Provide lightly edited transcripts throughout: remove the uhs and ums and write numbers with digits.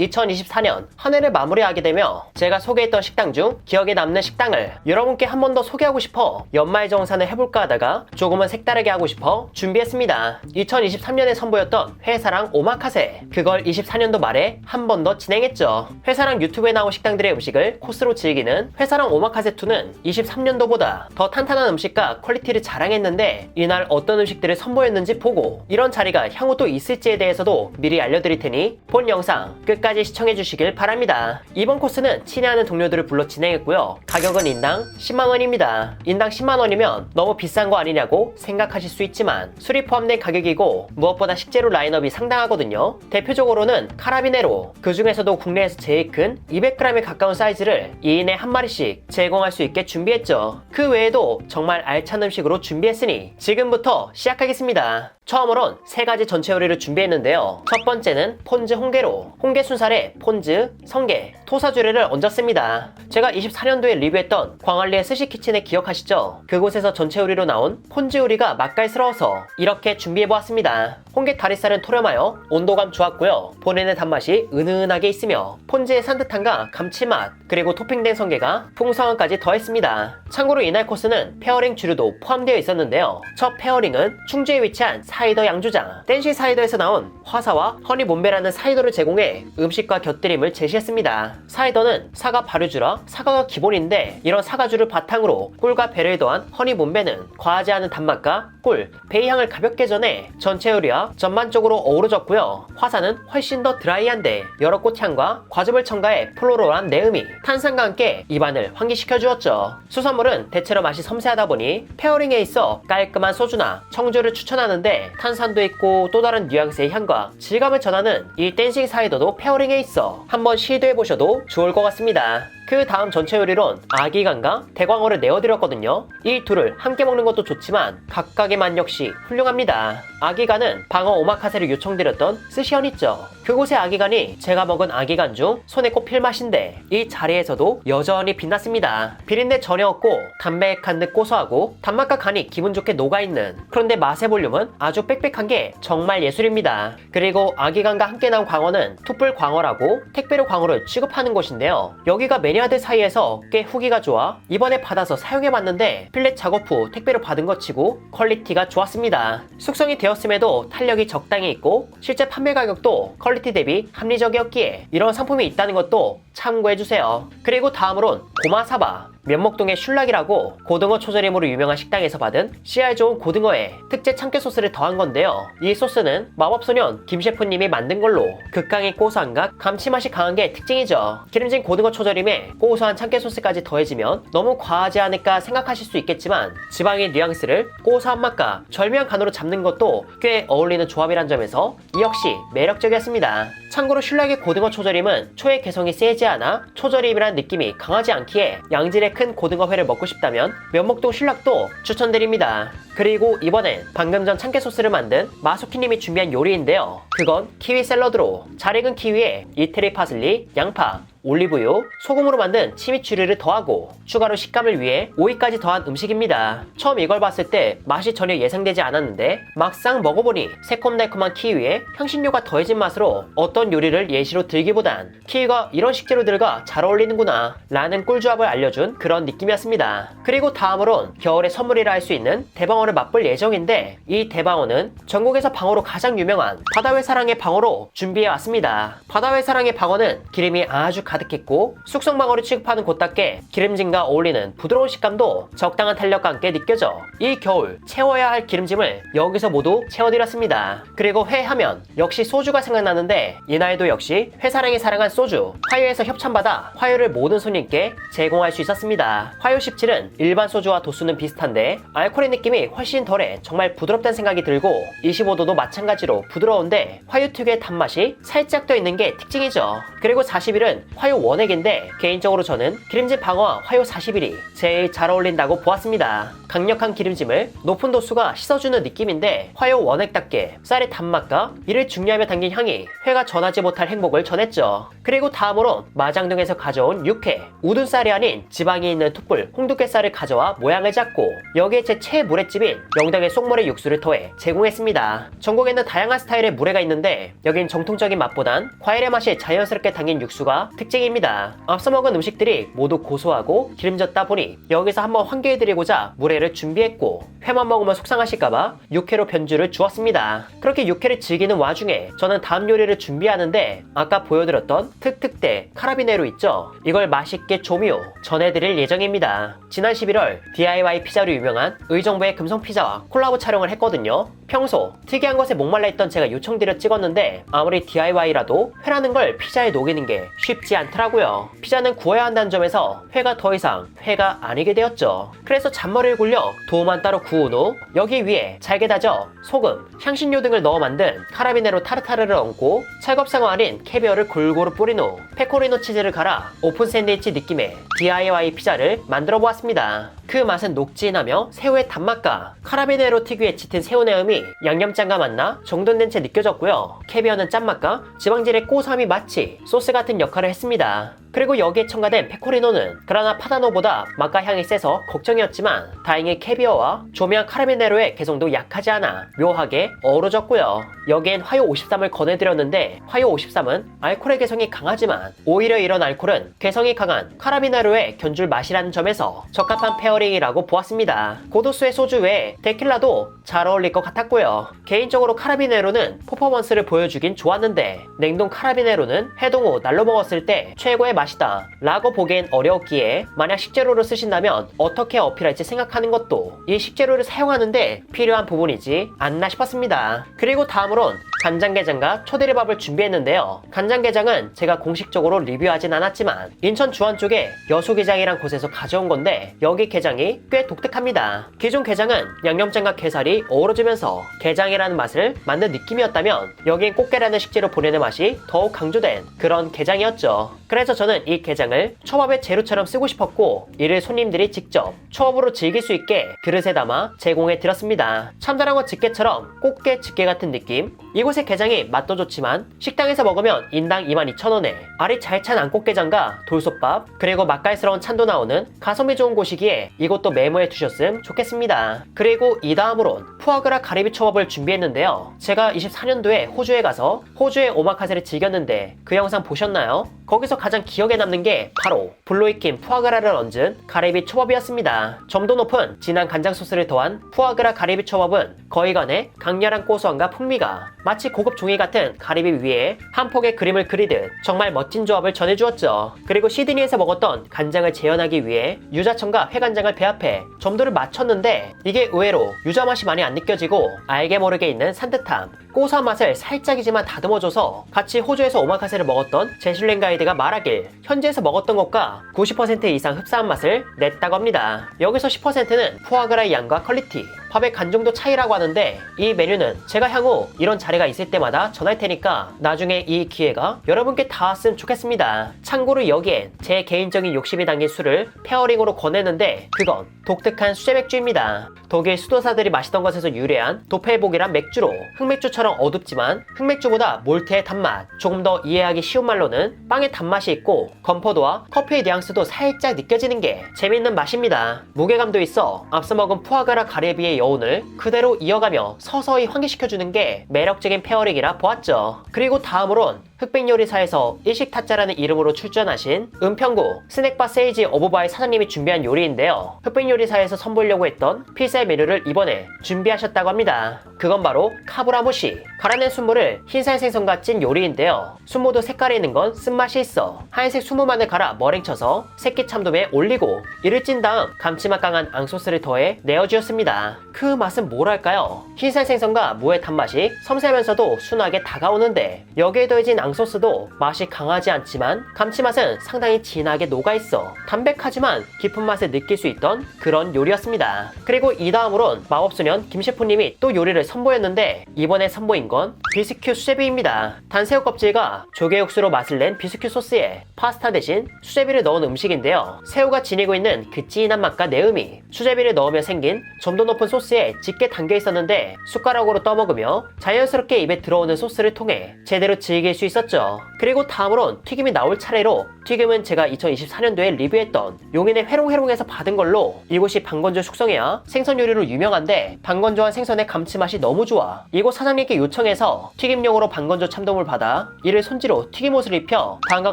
2024년 한 해를 마무리하게 되며 제가 소개했던 식당 중 기억에 남는 식당을 여러분께 한 번 더 소개하고 싶어 연말정산을 해볼까 하다가 조금은 색다르게 하고 싶어 준비했습니다. 2023년에 선보였던 회사랑 오마카세, 그걸 24년도 말에 한 번 더 진행했죠. 회사랑 유튜브에 나온 식당들의 음식을 코스로 즐기는 회사랑 오마카세2는 23년도보다 더 탄탄한 음식과 퀄리티를 자랑했는데 이날 어떤 음식들을 선보였는지 보고 이런 자리가 향후 또 있을지에 대해서도 미리 알려드릴 테니 본 영상 끝까지 시청해주시길 바랍니다. 이번 코스는 친애하는 동료들을 불러 진행했고요. 가격은 인당 10만원입니다. 인당 10만원이면 너무 비싼 거 아니냐고 생각하실 수 있지만 술이 포함된 가격이고 무엇보다 식재료 라인업이 상당하거든요. 대표적으로는 카라비네로, 그 중에서도 국내에서 제일 큰 200g에 가까운 사이즈를 2인에 한 마리씩 제공할 수 있게 준비했죠. 그 외에도 정말 알찬 음식으로 준비했으니 지금부터 시작하겠습니다. 처음으론 3가지 전체 요리를 준비했는데요. 첫 번째는 폰즈 홍게로, 홍게 순살에 폰즈, 성게, 토사주레를 얹었습니다. 제가 24년도에 리뷰했던 광안리의 스시키친에 기억하시죠? 그곳에서 전체 요리로 나온 폰즈 요리가 맛깔스러워서 이렇게 준비해보았습니다. 홍게 다리살은 토렴하여 온도감 좋았고요. 본연의 단맛이 은은하게 있으며 폰즈의 산뜻함과 감칠맛, 그리고 토핑된 성게가 풍성함까지 더했습니다. 참고로 이날 코스는 페어링 주류도 포함되어 있었는데요. 첫 페어링은 충주에 위치한 사이더 양조장 댄시 사이더에서 나온 화사와 허니 몬베라는 사이더를 제공해 음식과 곁들임을 제시했습니다. 사이더는 사과 발효주라 사과가 기본인데 이런 사과주를 바탕으로 꿀과 배를 더한 허니 몬베는 과하지 않은 단맛과 꿀, 베이 향을 가볍게 전해 전체 요리와 전반적으로 어우러졌고요. 화사는 훨씬 더 드라이한데 여러 꽃향과 과즙을 첨가해 플로럴한 내음이 탄산과 함께 입안을 환기시켜 주었죠. 수산물은 대체로 맛이 섬세하다 보니 페어링에 있어 깔끔한 소주나 청주를 추천하는데 탄산도 있고 또 다른 뉘앙스의 향과 질감을 전하는 이 댄싱 사이더도 페어링에 있어 한번 시도해보셔도 좋을 것 같습니다. 그 다음 전체 요리론 아기간과 대광어를 내어드렸거든요. 이 둘을 함께 먹는 것도 좋지만 각각의 맛 역시 훌륭합니다. 아기간은 방어 오마카세를 요청드렸던 스시현 있죠. 그곳의 아기간이 제가 먹은 아기간 중 손에 꼽힐 맛인데 이 자리에서도 여전히 빛났습니다. 비린내 전혀 없고 담백한 듯 고소하고 단맛과 간이 기분 좋게 녹아있는, 그런데 맛의 볼륨은 아주 빽빽한 게 정말 예술입니다. 그리고 아기간과 함께 나온 광어는 툭불 광어라고 택배로 광어를 취급하는 곳인데요. 여기가 매니아들 사이에서 꽤 후기가 좋아 이번에 받아서 사용해봤는데 필렛 작업 후 택배로 받은 것 치고 퀄리티가 좋았습니다. 숙성이 되었음에도 탄력이 적당히 있고 실제 판매 가격도 퀄리티 대비 합리적이었기에 이런 상품이 있다는 것도 참고해주세요. 그리고 다음으론 고마사바, 면목동의 슐락이라고 고등어 초절임으로 유명한 식당에서 받은 CR 좋은 고등어에 특제 참깨 소스를 더한 건데요. 이 소스는 마법소년 김 셰프님이 만든 걸로 극강의 고소함과 감칠맛이 강한 게 특징이죠. 기름진 고등어 초절임에 고소한 참깨 소스까지 더해지면 너무 과하지 않을까 생각하실 수 있겠지만 지방의 뉘앙스를 고소한 맛과 절묘한 간으로 잡는 것도 꽤 어울리는 조합이란 점에서 이 역시 매력적이었습니다. 참고로 슐락의 고등어 초절임은 초의 개성이 세지 않아 초절임이란 느낌이 강하지 않기에 양질의 큰 고등어회를 먹고 싶다면 면목동 슐락도 추천드립니다. 그리고 이번엔 방금 전 참깨 소스를 만든 마소키님이 준비한 요리인데요. 그건 키위 샐러드로 잘 익은 키위에 이태리 파슬리, 양파, 올리브유, 소금으로 만든 치미추리를 더하고 추가로 식감을 위해 오이까지 더한 음식입니다. 처음 이걸 봤을 때 맛이 전혀 예상되지 않았는데 막상 먹어보니 새콤달콤한 키위에 향신료가 더해진 맛으로 어떤 요리를 예시로 들기보단 키위가 이런 식재료들과 잘 어울리는구나 라는 꿀조합을 알려준 그런 느낌이었습니다. 그리고 다음으론 겨울의 선물이라 할 수 있는 대방어를 맛볼 예정인데 이 대방어는 전국에서 방어로 가장 유명한 바다회사랑의 방어로 준비해왔습니다. 바다회사랑의 방어는 기름이 아주 가득했고 숙성방어를 취급하는 곳답게 기름짐과 어울리는 부드러운 식감도 적당한 탄력과 함께 느껴져 이 겨울 채워야 할 기름짐을 여기서 모두 채워드렸습니다. 그리고 회 하면 역시 소주가 생각나는데 이날도 역시 회사랑이 사랑한 소주 화요에서 협찬받아 화요를 모든 손님께 제공할 수 있었습니다. 화요 17은 일반 소주와 도수는 비슷한데 알코올의 느낌이 훨씬 덜해 정말 부드럽다는 생각이 들고 25도도 마찬가지로 부드러운데 화요 특유의 단맛이 살짝 더 있는 게 특징이죠. 그리고 40일은 화요 원액인데 개인적으로 저는 기름진 방어와 화요 40일이 제일 잘 어울린다고 보았습니다. 강력한 기름짐을 높은 도수가 씻어주는 느낌인데 화요 원액답게 쌀의 단맛과 이를 중요하며 담긴 향이 회가 전하지 못할 행복을 전했죠. 그리고 다음으로 마장동에서 가져온 육회, 우둔살이 아닌 지방이 있는 툭불 홍두깨살을 가져와 모양을 잡고 여기에 제 최물회집인 영덕의 쏙물회 육수를 더해 제공했습니다. 전국에는 다양한 스타일의 물회가 있는데 여긴 정통적인 맛보단 과일의 맛이 자연스럽게 담긴 육수가 특징입니다. 앞서 먹은 음식들이 모두 고소하고 기름졌다 보니 여기서 한번 환기해드리고자 물회를 준비했고, 회만 먹으면 속상하실까봐 육회로 변주를 주었습니다. 그렇게 육회를 즐기는 와중에 저는 다음 요리를 준비하는데 아까 보여드렸던 특특대 카라비네로 있죠? 이걸 맛있게 조미료 전해드릴 예정입니다. 지난 11월 DIY 피자로 유명한 의정부의 금성피자와 콜라보 촬영을 했거든요. 평소 특이한 것에 목말라 있던 제가 요청드려 찍었는데 아무리 DIY라도 회라는 걸 피자에 녹이는 게 쉽지 않더라고요. 피자는 구워야 한다는 점에서 회가 더 이상 회가 아니게 되었죠. 그래서 잔머리를 굴려 도우만 따로 구운 후 여기 위에 잘게 다져 소금, 향신료 등을 넣어 만든 카라비네로 타르타르를 얹고 찰겁상어 아닌 캐비어를 골고루 뿌린 후 페코리노 치즈를 갈아 오픈 샌드위치 느낌의 DIY 피자를 만들어 보았습니다. 그 맛은 녹진하며 새우의 단맛과 카라비네로 특유의 짙은 새우 내음이 양념장과 만나 정돈된 채 느껴졌고요. 캐비어는 짠맛과 지방질의 고소함이 마치 소스 같은 역할을 했습니다. 그리고 여기에 첨가된 페코리노는 그라나 파다노보다 맛과 향이 세서 걱정이었지만 다행히 캐비어와 조미한 카라비네로의 개성도 약하지 않아 묘하게 어우러졌고요. 여기엔 화요 53을 권해드렸는데 화요 53은 알코올의 개성이 강하지만 오히려 이런 알코올은 개성이 강한 카라비네로의 견줄 맛이라는 점에서 적합한 페어링이라고 보았습니다. 고도수의 소주 외에 데킬라도 잘 어울릴 것 같았고요. 개인적으로 카라비네로는 퍼포먼스를 보여주긴 좋았는데 냉동 카라비네로는 해동 후 날로 먹었을 때 최고의 맛이다 라고 보기엔 어려웠기에 만약 식재료를 쓰신다면 어떻게 어필할지 생각하는 것도 이 식재료를 사용하는데 필요한 부분이지 않나 싶었습니다. 그리고 다음으론 간장게장과 초대리밥을 준비했는데요. 간장게장은 제가 공식적으로 리뷰하진 않았지만 인천 주안 쪽에 여수게장이란 곳에서 가져온 건데 여기 게장이 꽤 독특합니다. 기존 게장은 양념장과 게살이 어우러지면서 게장이라는 맛을 만든 느낌이었다면 여긴 꽃게라는 식재료 본연의 맛이 더욱 강조된 그런 게장이었죠. 그래서 저는 이 게장을 초밥의 재료처럼 쓰고 싶었고 이를 손님들이 직접 초밥으로 즐길 수 있게 그릇에 담아 제공해 드렸습니다. 참다랑어 집게처럼 꽃게 집게 같은 느낌. 이곳의 게장이 맛도 좋지만 식당에서 먹으면 인당 22,000원에 알이 잘 찬 안꽃게장과 돌솥밥 그리고 맛깔스러운 찬도 나오는 가성비 좋은 곳이기에 이것도 메모해 두셨음 좋겠습니다. 그리고 이 다음으론 푸아그라 가리비 초밥을 준비했는데요. 제가 24년도에 호주에 가서 호주의 오마카세를 즐겼는데 그 영상 보셨나요? 거기서 가장 기억에 남는 게 바로 불로 익힌 푸아그라를 얹은 가리비 초밥이었습니다. 점도 높은 진한 간장 소스를 더한 푸아그라 가리비 초밥은 거위간의 강렬한 고소함과 풍미가 마치 고급 종이 같은 가리비 위에 한 폭의 그림을 그리듯 정말 멋진 조합을 전해주었죠. 그리고 시드니에서 먹었던 간장을 재현하기 위해 유자청과 회간장을 배합해 점도를 맞췄는데 이게 의외로 유자 맛이 많이 안 느껴지고 알게 모르게 있는 산뜻함, 고소한 맛을 살짝이지만 다듬어줘서 같이 호주에서 오마카세를 먹었던 제슐랭 가이드가 말하길 현지에서 먹었던 것과 90% 이상 흡사한 맛을 냈다고 합니다. 여기서 10%는 푸아그라의 양과 퀄리티, 밥의 간 정도 차이라고 하는데 이 메뉴는 제가 향후 이런 자리가 있을 때마다 전할 테니까 나중에 이 기회가 여러분께 닿았으면 좋겠습니다. 참고로 여기엔 제 개인적인 욕심이 담긴 술을 페어링으로 권했는데 그건 독특한 수제 맥주입니다. 독일 수도사들이 마시던 것에서 유래한 도펠복이란 맥주로 흑맥주처럼 어둡지만 흑맥주보다 몰트의 단맛, 조금 더 이해하기 쉬운 말로는 빵의 단맛이 있고 건포도와 커피의 뉘앙스도 살짝 느껴지는 게 재밌는 맛입니다. 무게감도 있어 앞서 먹은 푸아그라 가리비의 여운을 그대로 이어가며 서서히 환기시켜주는 게 매력적인 페어링이라 보았죠. 그리고 다음으론 흑백요리사에서 일식타짜라는 이름으로 출전하신 은평구 스낵바 세이지 어부바의 사장님이 준비한 요리인데요. 흑백요리사에서 선보이려고 했던 필살 메뉴를 이번에 준비하셨다고 합니다. 그건 바로 카브라무시. 갈아낸 순무를 흰살 생선과 찐 요리인데요. 순무도 색깔이 있는 건 쓴맛이 있어 하얀색 순무만을 갈아 머랭 쳐서 새끼 참돔에 올리고 이를 찐 다음 감칠맛 강한 앙소스를 더해 내어주었습니다. 그 맛은 뭐랄까요? 흰살 생선과 무의 단맛이 섬세하면서도 순하게 다가오는데 여기에 더해진 앙소스도 맛이 강하지 않지만 감칠맛은 상당히 진하게 녹아있어 담백하지만 깊은 맛을 느낄 수 있던 그런 요리였습니다. 그리고 이 다음으론 마법소년 김 셰프님이 또 요리를 선보였는데 이번에 선보인 건 비스큐 수제비입니다. 단새우 껍질과 조개 육수로 맛을 낸 비스큐 소스에 파스타 대신 수제비를 넣은 음식인데요. 새우가 지니고 있는 그 진한 맛과 내음이 수제비를 넣으며 생긴 점도 높은 소스에 짙게 담겨 있었는데 숟가락으로 떠먹으며 자연스럽게 입에 들어오는 소스를 통해 제대로 즐길 수 있었습니다. 있었죠. 그리고 다음으론 튀김이 나올 차례로 튀김은 제가 2024년도에 리뷰했던 용인의 회롱회롱에서 받은 걸로 이곳이 방건조 숙성회와 생선 요리로 유명한데 방건조한 생선의 감칠맛이 너무 좋아. 이곳 사장님께 요청해서 튀김용으로 방건조 참돔을 받아 이를 손질로 튀김옷을 입혀 다음과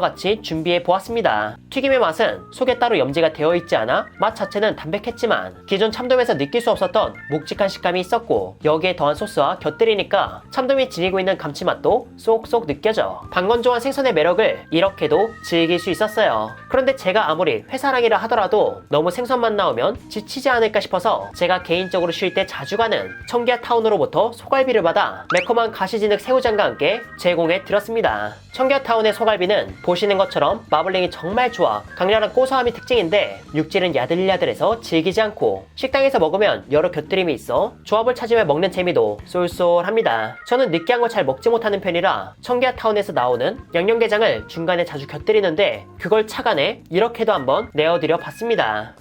같이 준비해 보았습니다. 튀김의 맛은 속에 따로 염지가 되어 있지 않아 맛 자체는 담백했지만 기존 참돔에서 느낄 수 없었던 묵직한 식감이 있었고 여기에 더한 소스와 곁들이니까 참돔이 지니고 있는 감칠맛도 쏙쏙 느껴져. 방건조한 생선의 매력을 이렇게도 즐길 수 있었어요. 그런데 제가 아무리 회사랑이라 하더라도 너무 생선만 나오면 지치지 않을까 싶어서 제가 개인적으로 쉴 때 자주 가는 청계타운으로부터 소갈비를 받아 매콤한 가시진흙 새우장과 함께 제공해 드렸습니다. 청계타운의 소갈비는 보시는 것처럼 마블링이 정말 좋아 강렬한 고소함이 특징인데 육질은 야들야들해서 질기지 않고 식당에서 먹으면 여러 곁들임이 있어 조합을 찾으며 먹는 재미도 쏠쏠합니다. 저는 느끼한 걸 잘 먹지 못하는 편이라 청계타운에서 나오는 양념게장을 중간에 자주 곁들이는데 그걸 착안해 이렇게도 한번 내어드려 봤습니다.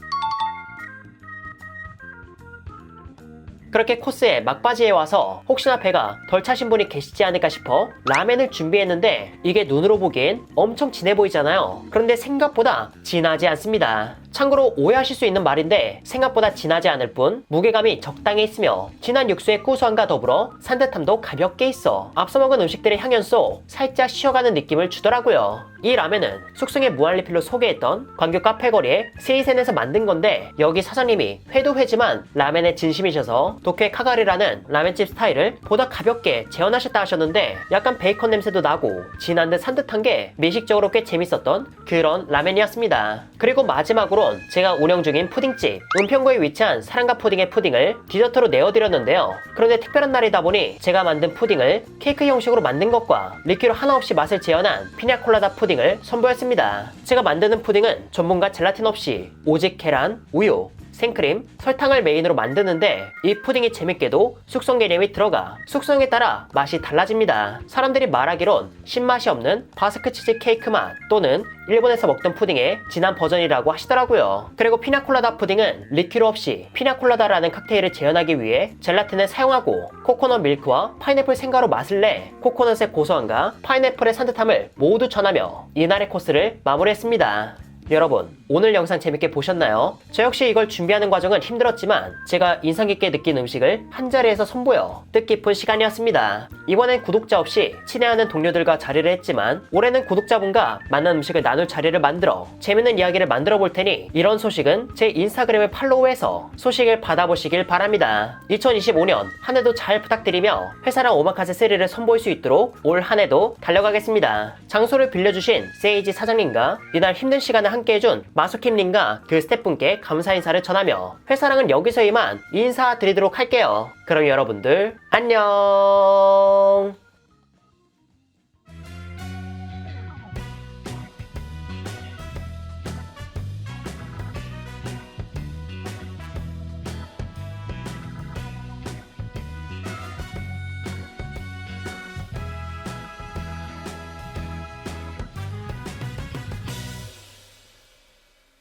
그렇게 코스의 막바지에 와서 혹시나 배가 덜 차신 분이 계시지 않을까 싶어 라멘을 준비했는데 이게 눈으로 보기엔 엄청 진해 보이잖아요. 그런데 생각보다 진하지 않습니다. 참고로 오해하실 수 있는 말인데 생각보다 진하지 않을 뿐 무게감이 적당히 있으며 진한 육수의 고소함과 더불어 산뜻함도 가볍게 있어 앞서 먹은 음식들의 향연소 살짝 쉬어가는 느낌을 주더라고요. 이 라면은 숙성의 무한리필로 소개했던 광교 카페거리의 세이센에서 만든 건데 여기 사장님이 회도 회지만 라면에 진심이셔서 도쿄 카가리라는 라면집 스타일을 보다 가볍게 재현하셨다 하셨는데 약간 베이컨 냄새도 나고 진한 듯 산뜻한 게 미식적으로 꽤 재밌었던 그런 라면이었습니다. 그리고 마지막으로 제가 운영 중인 푸딩집 은평구에 위치한 사랑가 푸딩의 푸딩을 디저트로 내어드렸는데요. 그런데 특별한 날이다 보니 제가 만든 푸딩을 케이크 형식으로 만든 것과 리큐르 하나 없이 맛을 재현한 피냐콜라다 푸딩을 선보였습니다. 제가 만드는 푸딩은 전분과 젤라틴 없이 오직 계란, 우유, 생크림, 설탕을 메인으로 만드는데 이 푸딩이 재밌게도 숙성 개념이 들어가 숙성에 따라 맛이 달라집니다. 사람들이 말하기론 신맛이 없는 바스크 치즈 케이크 맛 또는 일본에서 먹던 푸딩의 진한 버전이라고 하시더라고요. 그리고 피냐콜라다 푸딩은 리큐르 없이 피냐콜라다라는 칵테일을 재현하기 위해 젤라틴을 사용하고 코코넛 밀크와 파인애플 생가루 맛을 내 코코넛의 고소함과 파인애플의 산뜻함을 모두 전하며 이날의 코스를 마무리했습니다. 여러분, 오늘 영상 재밌게 보셨나요? 저 역시 이걸 준비하는 과정은 힘들었지만 제가 인상 깊게 느낀 음식을 한자리에서 선보여 뜻깊은 시간이었습니다. 이번엔 구독자 없이 친애하는 동료들과 자리를 했지만 올해는 구독자분과 만난 음식을 나눌 자리를 만들어 재밌는 이야기를 만들어 볼 테니 이런 소식은 제 인스타그램을 팔로우해서 소식을 받아보시길 바랍니다. 2025년 한 해도 잘 부탁드리며 회사랑 오마카세 세일을 선보일 수 있도록 올 한 해도 달려가겠습니다. 장소를 빌려주신 세이지 사장님과 이날 힘든 시간을 함께해준 마수킴님과 그 스태프분께 감사 인사를 전하며 회사랑은 여기서 이만 인사드리도록 할게요. 그럼 여러분들 안녕.